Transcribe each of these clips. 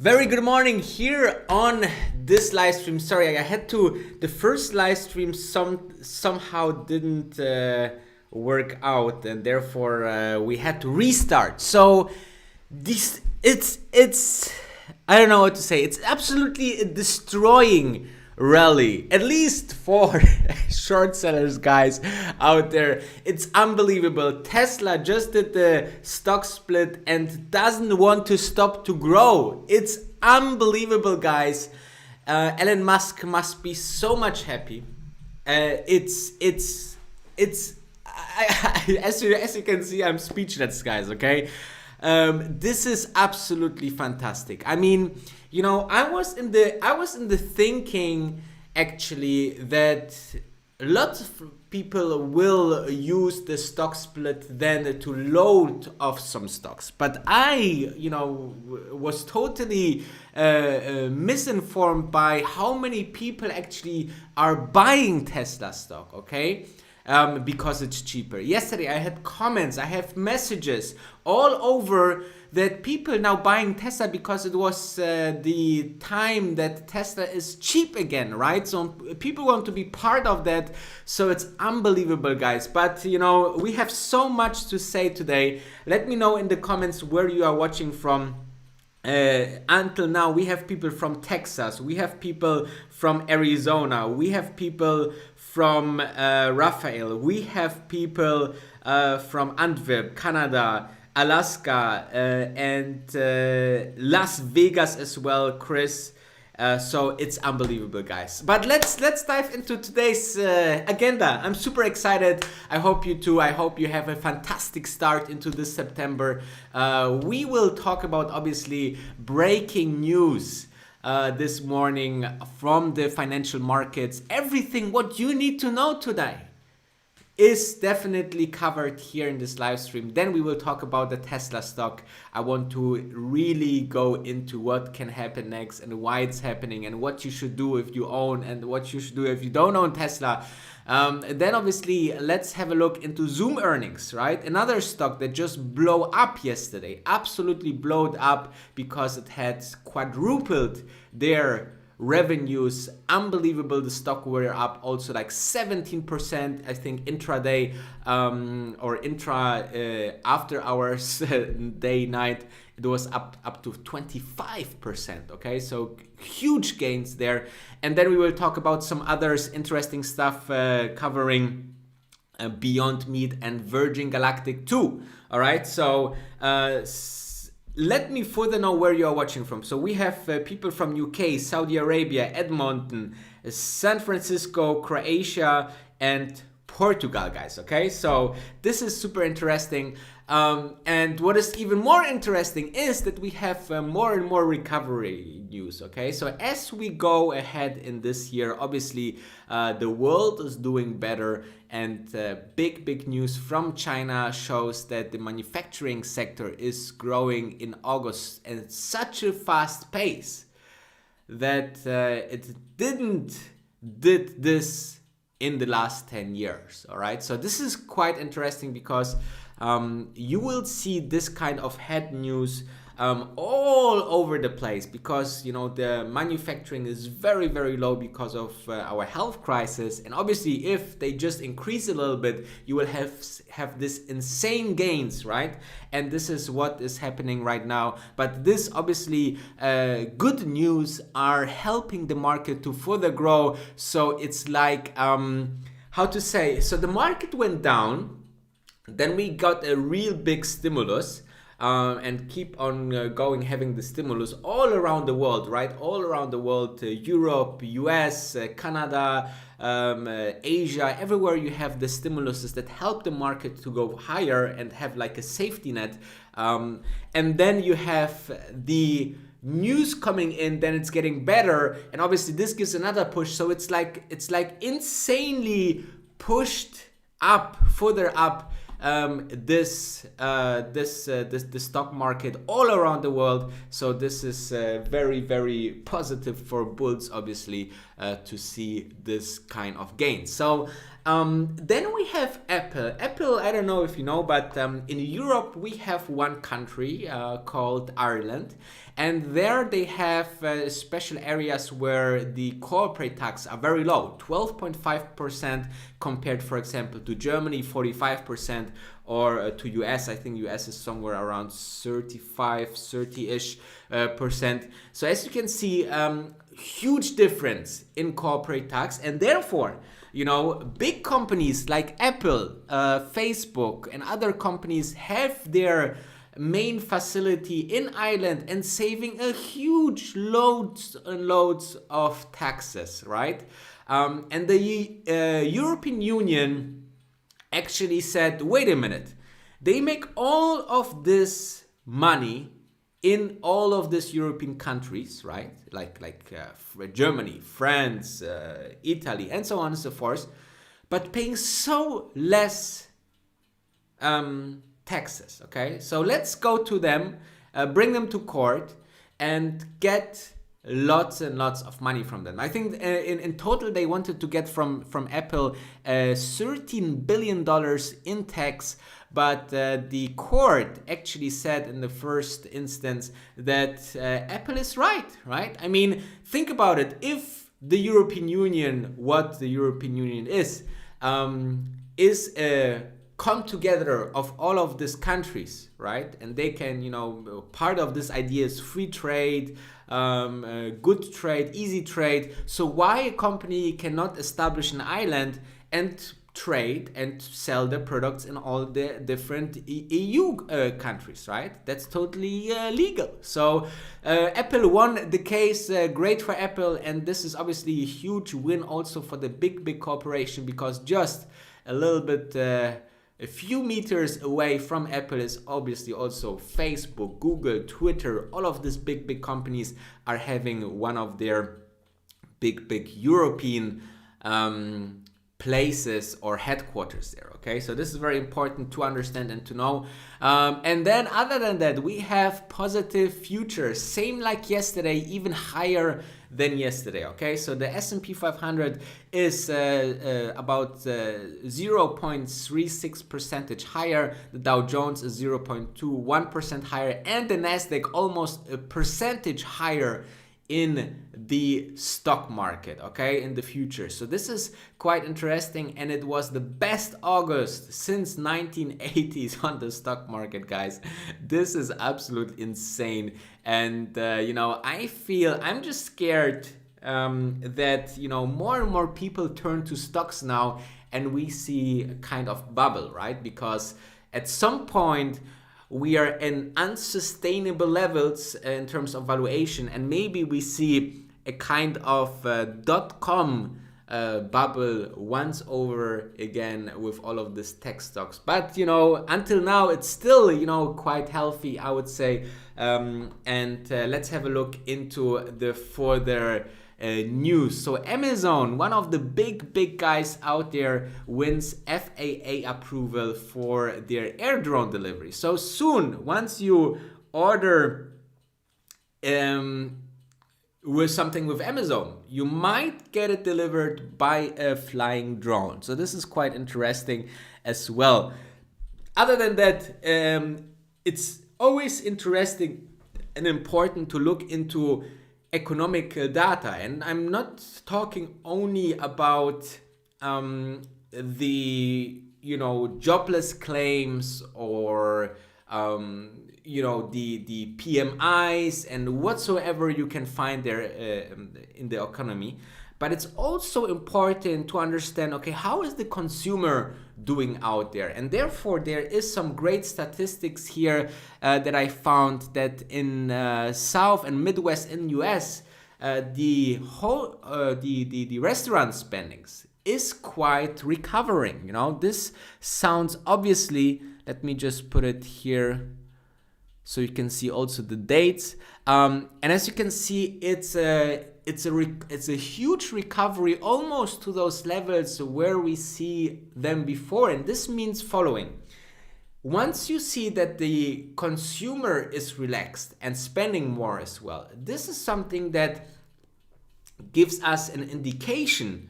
Very good morning here on this live stream. Sorry, I had to. The first live stream somehow didn't work out, and therefore we had to restart. So it's I don't know what to say. It's absolutely a destroying rally, at least for short sellers guys out there. It's unbelievable. Tesla just did the stock split and doesn't want to stop to grow. It's unbelievable, guys. Elon Musk must be so much happy. As you can see, I'm speechless, guys. Okay. This is absolutely fantastic. I mean, you know, I was in the thinking actually that lots of people will use the stock split then to load off some stocks, but I, you know, was totally misinformed by how many people actually are buying Tesla stock. Okay. Because it's cheaper. Yesterday I had comments, I have messages all over that people now buying Tesla because it was the time that Tesla is cheap again, right? So people want to be part of that. So it's unbelievable, guys. But you know, we have so much to say today. Let me know in the comments where you are watching from. Until now, we have people from Texas, we have people from Arizona, we have people from Raphael, we have people from Antwerp, Canada, Alaska, and Las Vegas as well, Chris. So it's unbelievable, guys. But let's dive into today's agenda. I'm super excited. I hope you too. I hope you have a fantastic start into this September. We will talk about obviously breaking news this morning from the financial markets. Everything what you need to know today is definitely covered here in this live stream. Then we will talk about the Tesla stock. I want to really go into what can happen next and why it's happening and what you should do if you own and what you should do if you don't own Tesla. Then obviously let's have a look into Zoom earnings, right? Another stock that just blew up yesterday, absolutely blowed up because it had quadrupled their revenues. Unbelievable. The stock were up also like 17%, I think, intraday or after hours day night. It was up to 25%. Okay, so huge gains there. And then we will talk about some others interesting stuff covering Beyond Meat and Virgin Galactic too. All right, so let me further know where you are watching from. So we have people from UK, Saudi Arabia, Edmonton, San Francisco, Croatia, and Portugal, guys. Okay, so this is super interesting. And what is even more interesting is that we have more and more recovery news. Okay, so as we go ahead in this year, obviously the world is doing better, and big news from China shows that the manufacturing sector is growing in August at such a fast pace that it did this in the last 10 years. All right, so this is quite interesting because you will see this kind of head news all over the place, because you know the manufacturing is very low because of our health crisis, and obviously if they just increase a little bit, you will have this insane gains, right? And this is what is happening right now. But this obviously good news are helping the market to further grow. So it's like how to say, so the market went down, then we got a real big stimulus, and keep on going, having the stimulus all around the world, right? All around the world, Europe, US, Canada, Asia, everywhere you have the stimuluses that help the market to go higher and have like a safety net. And then you have the news coming in, then it's getting better, and obviously this gives another push. So it's like insanely pushed up, further up. The stock market all around the world. So this is very positive for bulls, obviously, to see this kind of gain. So Then we have Apple. Apple, I don't know if you know, but in Europe we have one country called Ireland, and there they have special areas where the corporate tax are very low, 12.5% compared, for example, to Germany, 45%, or to US. I think US is somewhere around 30-ish percent. So as you can see, huge difference in corporate tax, and therefore, you know, big companies like Apple, Facebook, and other companies have their main facility in Ireland and saving a huge loads and loads of taxes, right? And the European Union actually said, wait a minute, they make all of this money in all of these European countries, right? Like Germany, France, Italy, and so on and so forth, but paying so less taxes, okay? So let's go to them, bring them to court, and get lots and lots of money from them. I think in total they wanted to get from Apple $13 billion in tax, but the court actually said in the first instance that Apple is right? I mean, think about it. If the European Union, what the European Union is a come together of all of these countries, right? And they can, you know, part of this idea is free trade, good trade, easy trade. So why a company cannot establish an island and trade and sell their products in all the different EU countries, right? That's totally legal. So Apple won the case, great for Apple, and this is obviously a huge win also for the big corporation, because just a little bit a few meters away from Apple is obviously also Facebook, Google, Twitter. All of these big companies are having one of their big European places or headquarters there, okay? So this is very important to understand and to know. And then other than that, we have positive futures, same like yesterday, even higher than yesterday, okay? So the S&P 500 is about 0.36% higher, the Dow Jones is 0.21% higher, and the Nasdaq almost a percentage higher in the stock market, okay, in the future. So this is quite interesting, and it was the best August since 1980s on the stock market, guys. This is absolutely insane. And you know, I'm just scared that, you know, more and more people turn to stocks now, and we see a kind of bubble, right? Because at some point we are in unsustainable levels in terms of valuation, and maybe we see a kind of dot-com bubble once over again with all of these tech stocks. But, you know, until now it's still, you know, quite healthy, I would say. And let's have a look into the further news. So Amazon, one of the big guys out there, wins FAA approval for their air drone delivery. So soon, once you order with something with Amazon, you might get it delivered by a flying drone. So this is quite interesting as well. Other than that, it's always interesting and important to look into economic data, and I'm not talking only about the, you know, jobless claims or you know, the PMIs and whatsoever you can find there in the economy. But it's also important to understand, okay, how is the consumer doing out there? And therefore, there is some great statistics here that I found that in South and Midwest in US, the restaurant spendings is quite recovering. You know, this sounds obviously. Let me just put it here so you can see also the dates. And as you can see, it's a huge recovery, almost to those levels where we see them before. And this means following. Once you see that the consumer is relaxed and spending more as well, this is something that gives us an indication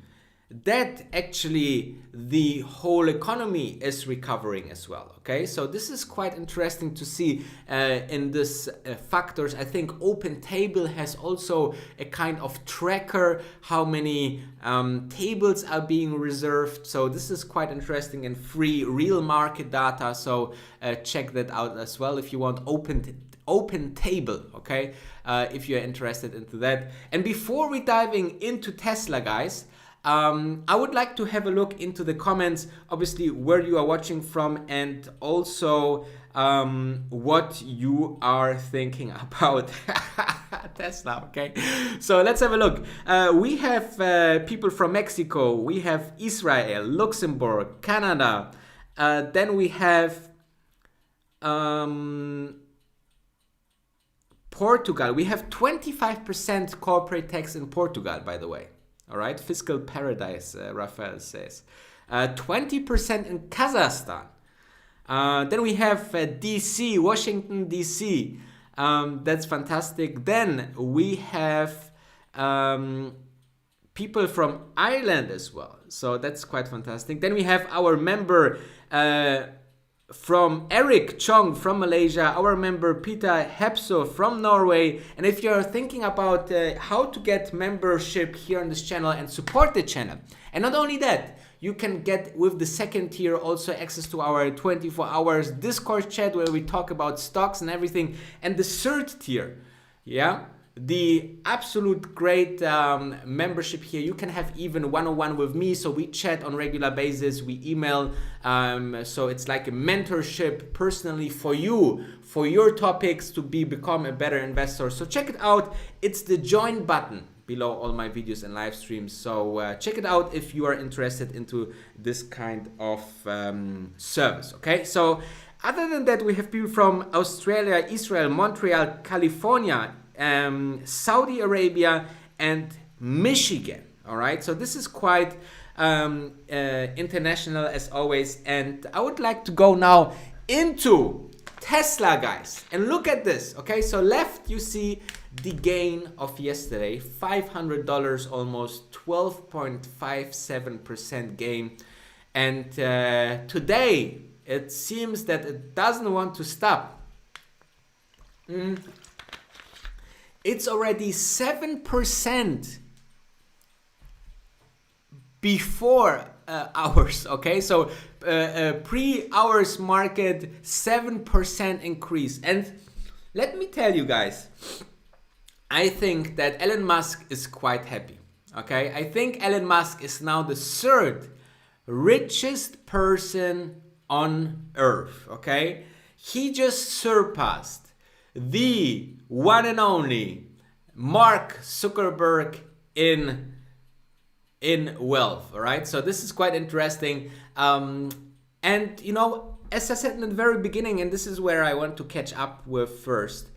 that actually the whole economy is recovering as well. Okay, so this is quite interesting to see in this factors. I think OpenTable has also a kind of tracker how many tables are being reserved. So this is quite interesting and free real market data. So check that out as well if you want OpenTable, okay, if you're interested into that. And before we diving into Tesla, guys, I would like to have a look into the comments, obviously where you are watching from, and also what you are thinking about Tesla. Okay, so let's have a look. We have people from Mexico, we have Israel, Luxembourg, Canada, then we have Portugal. We have 25% corporate tax in Portugal, by the way. All right, fiscal paradise, Rafael says. 20% in Kazakhstan. Then we have DC, Washington, DC. That's fantastic. Then we have people from Ireland as well. So that's quite fantastic. Then we have our member from Eric Chong from Malaysia, our member Peter Hepso from Norway. And if you're thinking about how to get membership here on this channel and support the channel, and not only that, you can get with the second tier also access to our 24 hours Discord chat where we talk about stocks and everything. And the third tier, yeah, the absolute great membership here, you can have even one-on-one with me. So we chat on regular basis, we email, so it's like a mentorship personally for you, for your topics to become a better investor. So check it out. It's the join button below all my videos and live streams. So check it out if you are interested into this kind of service. Okay, so other than that, we have people from Australia, Israel, Montreal, California, Saudi Arabia, and Michigan. All right, so this is quite international as always. And I would like to go now into Tesla, guys, and look at this. Okay, so left you see the gain of yesterday, $500, almost 12.57% gain. And today it seems that it doesn't want to stop. It's already 7% before hours, okay? So pre-hours market, 7% increase. And let me tell you guys, I think that Elon Musk is quite happy, okay? I think Elon Musk is now the third richest person on Earth, okay? He just surpassed the one and only Mark Zuckerberg in wealth. All right, so this is quite interesting. And you know, as I said in the very beginning, and this is where I want to catch up with first,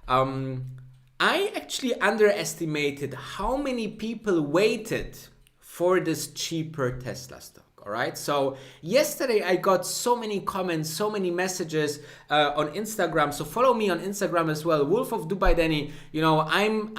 I actually underestimated how many people waited for this cheaper Tesla stock. All right, so yesterday I got so many comments, so many messages on Instagram. So follow me on Instagram as well, Wolf of Dubai Danny. You know, I'm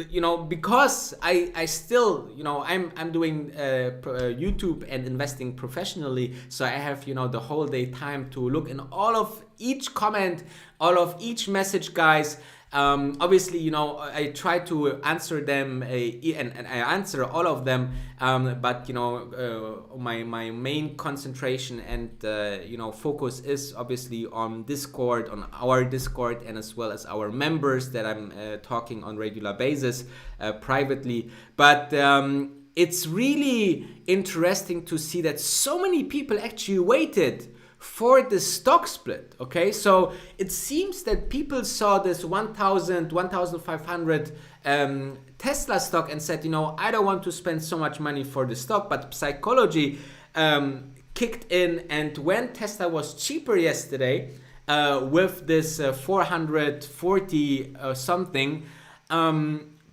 you know, because I still, you know, I'm doing YouTube and investing professionally, so I have, you know, the whole day time to look in all of each comment, all of each message, guys. Obviously, you know, I try to answer them and I answer all of them, but you know, my main concentration and you know, focus is obviously on Discord, on our Discord, and as well as our members that I'm talking on regular basis privately. But it's really interesting to see that so many people actually waited for the stock split. Okay, so it seems that people saw this 1,000, 1,500 Tesla stock and said, you know, I don't want to spend so much money for the stock, but psychology kicked in, and when Tesla was cheaper yesterday with this 440 something,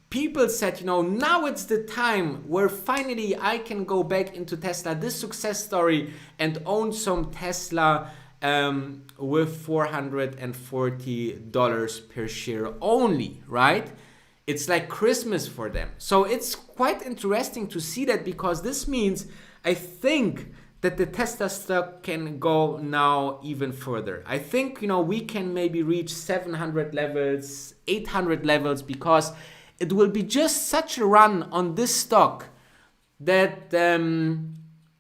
people said, you know, now it's the time where finally I can go back into Tesla, this success story, and own some Tesla with $440 per share only, right? It's like Christmas for them. So it's quite interesting to see that, because this means, I think, that the Tesla stock can go now even further. I think, we can maybe reach 700 levels, 800 levels, because it will be just such a run on this stock that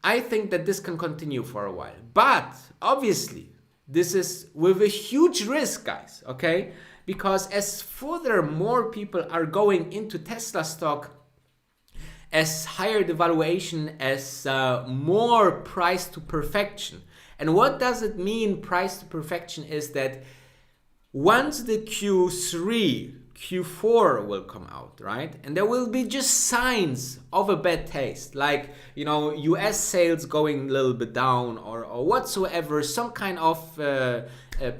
I think that this can continue for a while. But obviously, this is with a huge risk, guys, okay? Because as further more people are going into Tesla stock, as higher the valuation, as more price to perfection. And what does it mean, price to perfection? Is that once the Q3, Q4 will come out, right? And there will be just signs of a bad taste, like, US sales going a little bit down or whatsoever, some kind of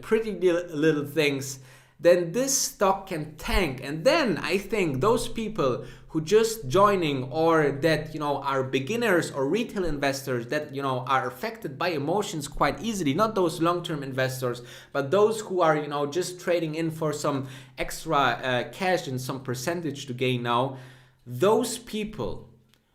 pretty little things, then this stock can tank. And then I think those people who just joining, or that, are beginners or retail investors that, are affected by emotions quite easily, not those long-term investors, but those who are, just trading in for some extra cash and some percentage to gain now, those people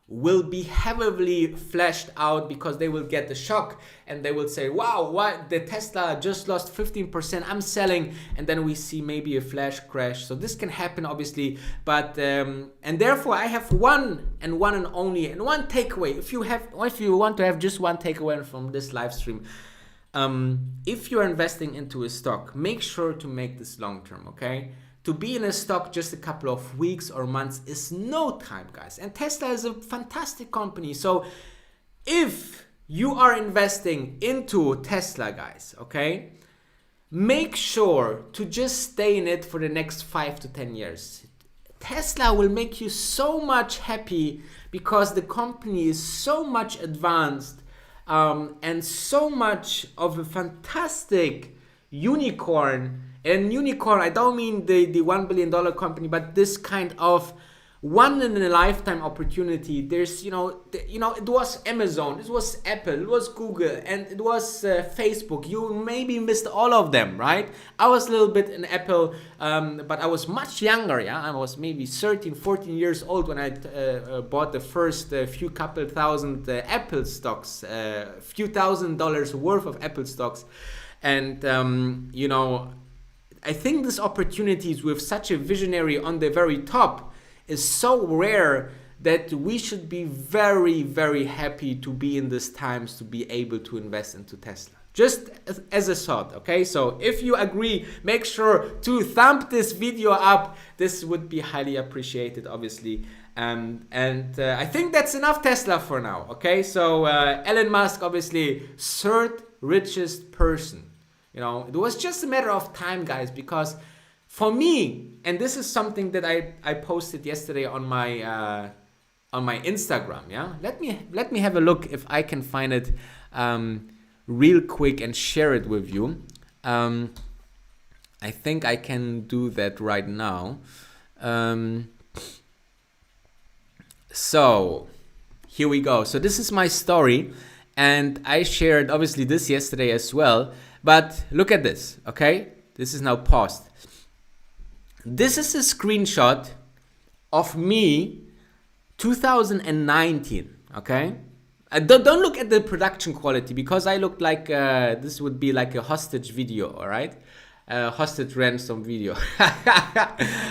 will be heavily flashed out, because they will get the shock and they will say, wow, what, the Tesla just lost 15%, I'm selling, and then we see maybe a flash crash. So this can happen, obviously, but and therefore I have one and only one takeaway. If you want to have just one takeaway from this live stream, if you're investing into a stock, make sure to make this long term, okay? To be in a stock just a couple of weeks or months is no time, guys. And Tesla is a fantastic company. So if you are investing into Tesla, guys, okay, make sure to just stay in it for the next 5 to 10 years. Tesla will make you so much happy, because the company is so much advanced and so much of a fantastic unicorn. And unicorn, I don't mean the $1 billion company, but this kind of one in a lifetime opportunity. There's, it was Amazon, it was Apple, it was Google, and it was Facebook. You maybe missed all of them, right? I was a little bit in Apple, but I was much younger, yeah? I was maybe 13, 14 years old when I bought the first couple thousand Apple stocks, few $1,000s worth of Apple stocks. And, I think this opportunities with such a visionary on the very top is so rare that we should be very, very happy to be in these times to be able to invest into Tesla. Just as a thought, okay? So if you agree, make sure to thumb this video up. This would be highly appreciated, obviously. And I think that's enough Tesla for now, okay? So Elon Musk, obviously, third richest person. It was just a matter of time, guys, because for me, and this is something that I posted yesterday on my Instagram, yeah? Let me have a look if I can find it real quick and share it with you. I think I can do that right now. So here we go. So this is my story, and I shared obviously this yesterday as well. But look at this, okay? This is now paused. This is a screenshot of me 2019, okay? Don't look at the production quality, because I looked like this would be like a hostage video, all right? Hostage ransom video.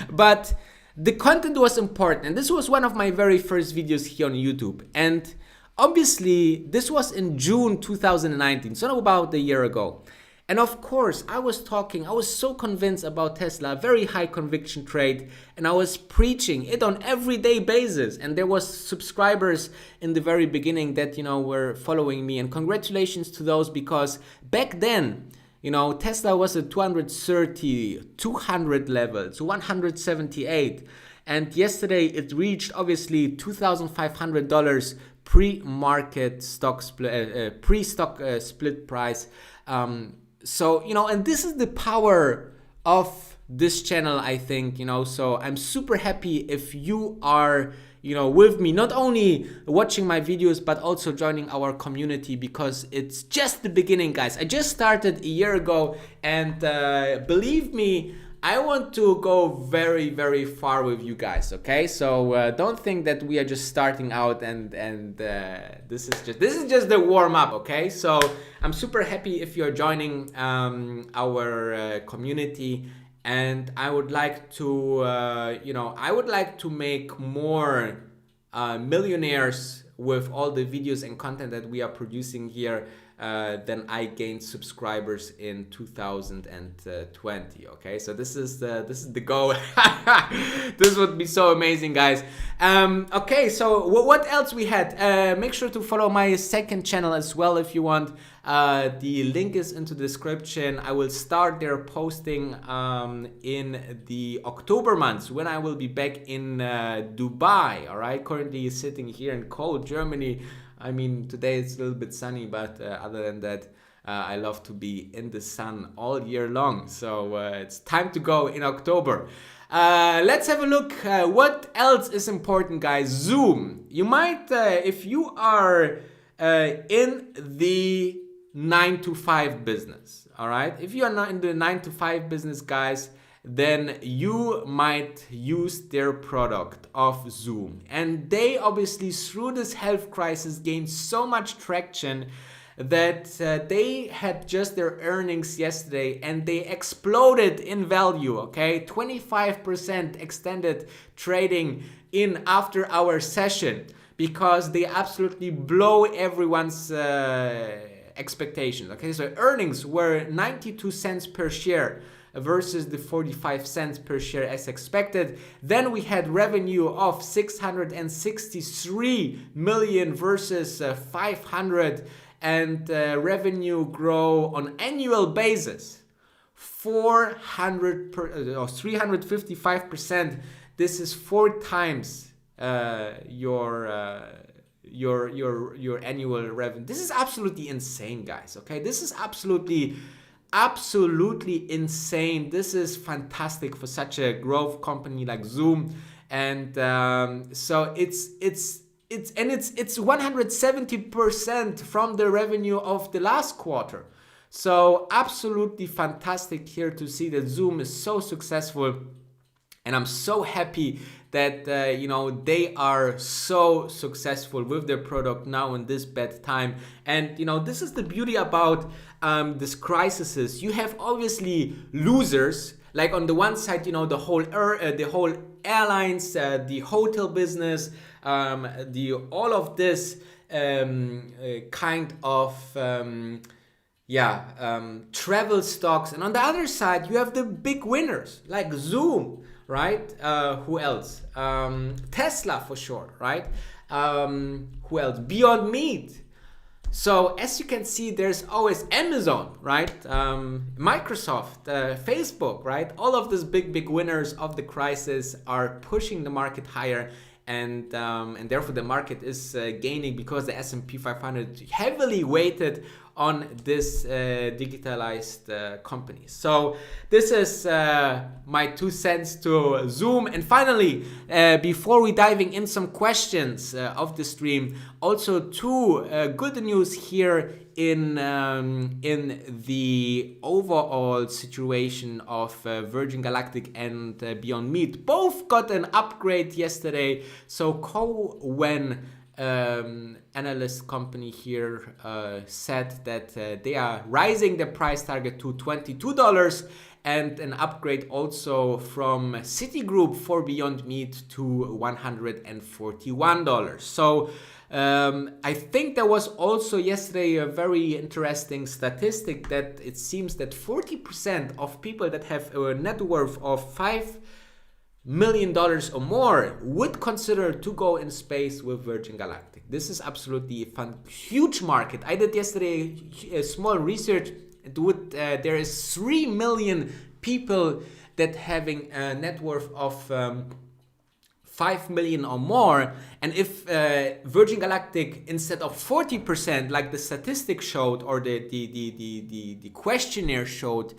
But the content was important, and this was one of my very first videos here on YouTube. And obviously, this was in June 2019, so about a year ago. And of course, I was so convinced about Tesla, very high conviction trade, and I was preaching it on everyday basis. And there was subscribers in the very beginning that, were following me, and congratulations to those, because back then, Tesla was at 230, 200 levels, 178. And yesterday it reached obviously $2,500 pre-market stock split, pre-stock split price. So, and this is the power of this channel, I think, so I'm super happy if you are, with me, not only watching my videos, but also joining our community, because it's just the beginning, guys. I just started a year ago, and believe me, I want to go very, very far with you guys, okay? So don't think that we are just starting out and this is just the warm up, okay? So I'm super happy if you're joining our community, and I would like to I would like to make more millionaires with all the videos and content that we are producing here than I gained subscribers in 2020. Okay, so this is the goal. This would be so amazing, guys. Okay, so what else we had? Make sure to follow my second channel as well if you want. The link is in the description. I will start there posting in the October months when I will be back in Dubai. All right, currently sitting here in cold Germany. I mean, today it's a little bit sunny, but other than that, I love to be in the sun all year long. So it's time to go in October. Let's have a look. What else is important, guys? Zoom. You might, if you are in the 9-to-5 business, all right? If you are not in the 9-to-5 business, guys, then you might use their product of Zoom. And they obviously, through this health crisis, gained so much traction that they had just their earnings yesterday and they exploded in value, okay? 25% extended trading in after our session because they absolutely blow everyone's expectations, okay? So earnings were 92 cents per share versus the 45 cents per share as expected. Then we had revenue of 663 million versus 500, and revenue grow on annual basis 355%. This is 4 times your annual revenue. This is absolutely insane, guys. Okay, this is absolutely insane. This is fantastic for such a growth company like Zoom, and so it's 170% from the revenue of the last quarter. So absolutely fantastic here to see that Zoom is so successful, and I'm so happy that they are so successful with their product now in this bad time. And this is the beauty about this crisis. You have obviously losers, like on the one side, the whole airlines, the hotel business, all of this kind of travel stocks. And on the other side, you have the big winners like Zoom, right? Who else? Tesla for sure, right? Who else? Beyond Meat. So as you can see, there's always Amazon, right? Microsoft, Facebook, right? All of these big winners of the crisis are pushing the market higher, and therefore the market is gaining because the S&P 500 heavily weighted on this digitalized companies. So this is my 2 cents to Zoom. And finally, before we diving in some questions of the stream, also 2 good news here in the overall situation of Virgin Galactic and Beyond Meat. Both got an upgrade yesterday. So Cowen analyst company here said that they are raising the price target to $22, and an upgrade also from Citigroup for Beyond Meat to $141. So I think there was also yesterday a very interesting statistic that it seems that 40% of people that have a net worth of $5 million or more would consider to go in space with Virgin Galactic. This is absolutely a huge market. I did yesterday a small research. There is 3 million people that having a net worth of 5 million or more, and if Virgin Galactic, instead of 40% like the statistic showed or the questionnaire showed,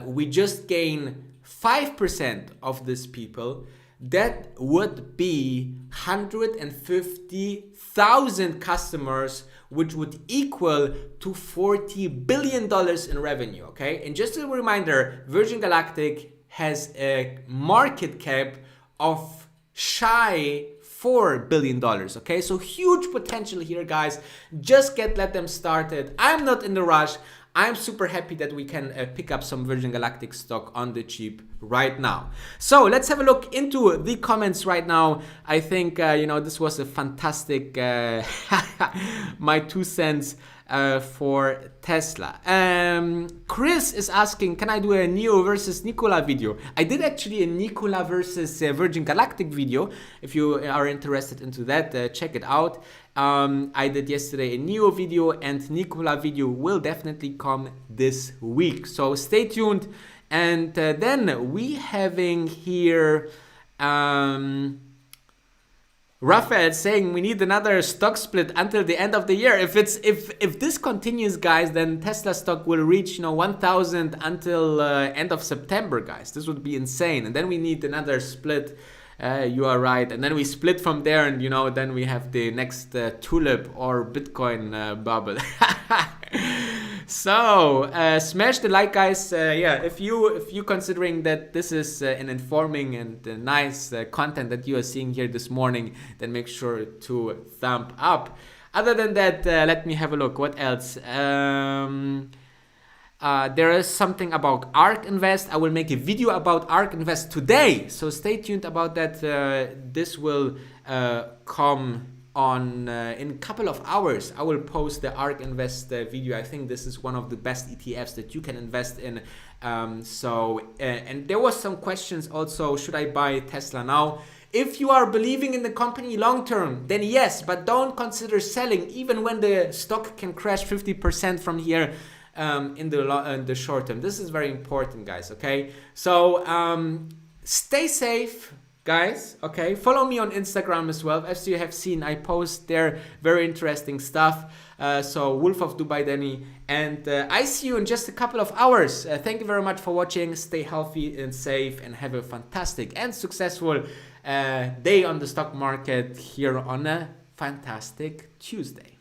we just gain 5% of these people, that would be 150,000 customers, which would equal to $40 billion in revenue, okay? And just a reminder, Virgin Galactic has a market cap of shy $4 billion. Okay, so huge potential here, guys. Just let them started. I'm not in the rush. I'm super happy that we can pick up some Virgin Galactic stock on the cheap right now. So let's have a look into the comments right now. I think, this was a fantastic, my 2 cents for Tesla. Chris is asking, can I do a Neo versus Nikola video? I did actually a Nikola versus Virgin Galactic video. If you are interested into that, check it out. I did yesterday a Neo video, and Nikola video will definitely come this week. So stay tuned. And then we having here Raphael saying we need another stock split until the end of the year. If this continues, guys, then Tesla stock will reach 1,000 until end of September, guys. This would be insane. And then we need another split. You are right. And then we split from there, and then we have the next tulip or Bitcoin bubble. So smash the like, guys. If you considering that this is an informing and nice content that you are seeing here this morning, then make sure to thumb up. Other than that, let me have a look. What else? There is something about ARK Invest. I will make a video about ARK Invest today, so stay tuned about that. This will come on in a couple of hours. I will post the ARK Invest video. I think this is one of the best ETFs that you can invest in. And there was some questions also, should I buy Tesla now? If you are believing in the company long term, then yes, but don't consider selling even when the stock can crash 50% from here in the short term. This is very important, guys. Okay, so stay safe, guys. Okay, follow me on Instagram as well. As you have seen, I post there very interesting stuff. So Wolf of Dubai Denny, and I see you in just a couple of hours. Thank you very much for watching. Stay healthy and safe, and have a fantastic and successful day on the stock market here on a fantastic Tuesday.